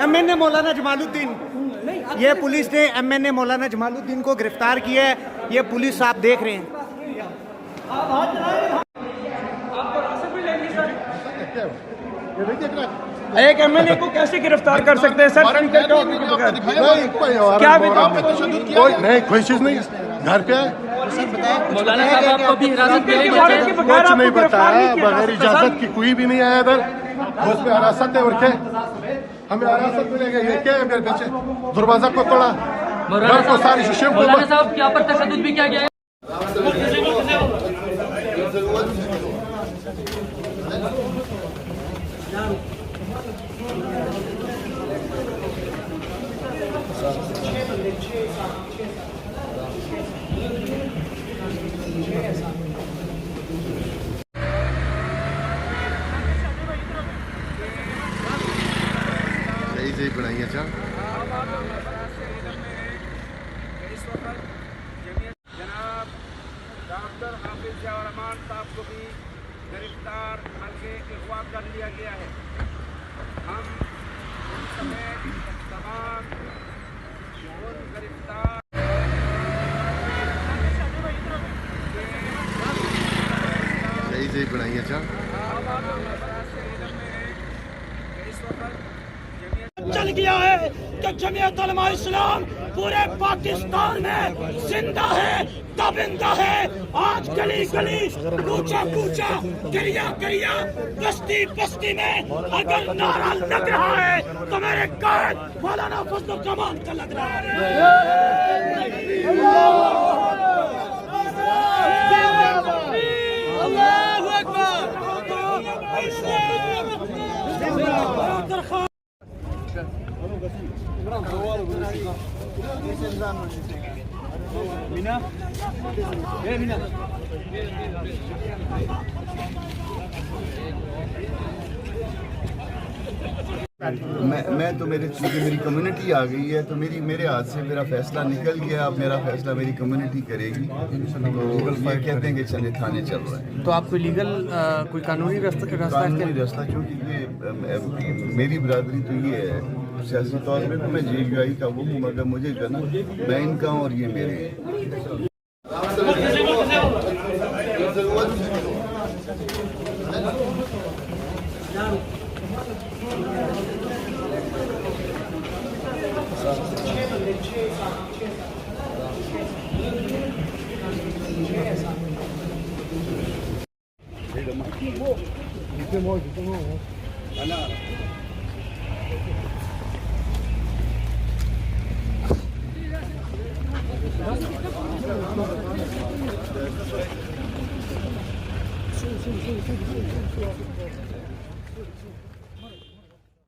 MNA मौलाना जमालुद्दीन, ये police ने MNA मौलाना जमालुद्दीन को गिरफ्तार किया है। ये पुलिस आप देख रहे हैं। एक एमएनए को कैसे गिरफ्तार कर सकते हैं सर? क्या कोई नहीं, कोई चीज नहीं, घर पे है। मौलाना साहब आपको भी हिरासत में कुछ नहीं बताया, बगैर इजाजत की कोई भी नहीं आया इधर। उसमें हिरासत है और क्या, हमें हिरासत मिलेगा। ये क्या है मेरे पीछे, दरवाजा को तोड़ा, घर को सारी शीशे को। मौलाना साहब क्या पर तशद्दुद भी किया गया है? सही बनाई है। अच्छा, जनाब डॉक्टर हाफिज ज़ियाउर रहमान साहब को भी गिरफ्तार करके अगवा कर लिया गया है। हम उन समेत तमाम गिरफ्तार सही बनाई है। अच्छा, चल गया है कि जमीयत उलमा इस्लाम पूरे पाकिस्तान में जिंदा है, दबिंदा है। आज गली गली, कूचा कूचा, करिया करिया, बस्ती बस्ती में अगर नारा लग रहा है तो मेरे कायद मौलाना फजलुर रहमान का लग रहा है। अल्लाहू अकबर। मैं तो मेरे चूँकि मेरी कम्युनिटी आ गई है तो मेरे हाथ से मेरा फैसला निकल गया। अब मेरा फैसला मेरी कम्युनिटी करेगी। तो ये कहते हैं कि चले थाने चल रहा है। तो आपको लीगल कोई कानूनी रास्ता क्योंकि ये मेरी बिरादरी तो ये है, सियासी तौर पे तो मैं JUI का वो हूँ, मगर मुझे जो है ना, मैं इनका हूँ और ये मेरे हैं।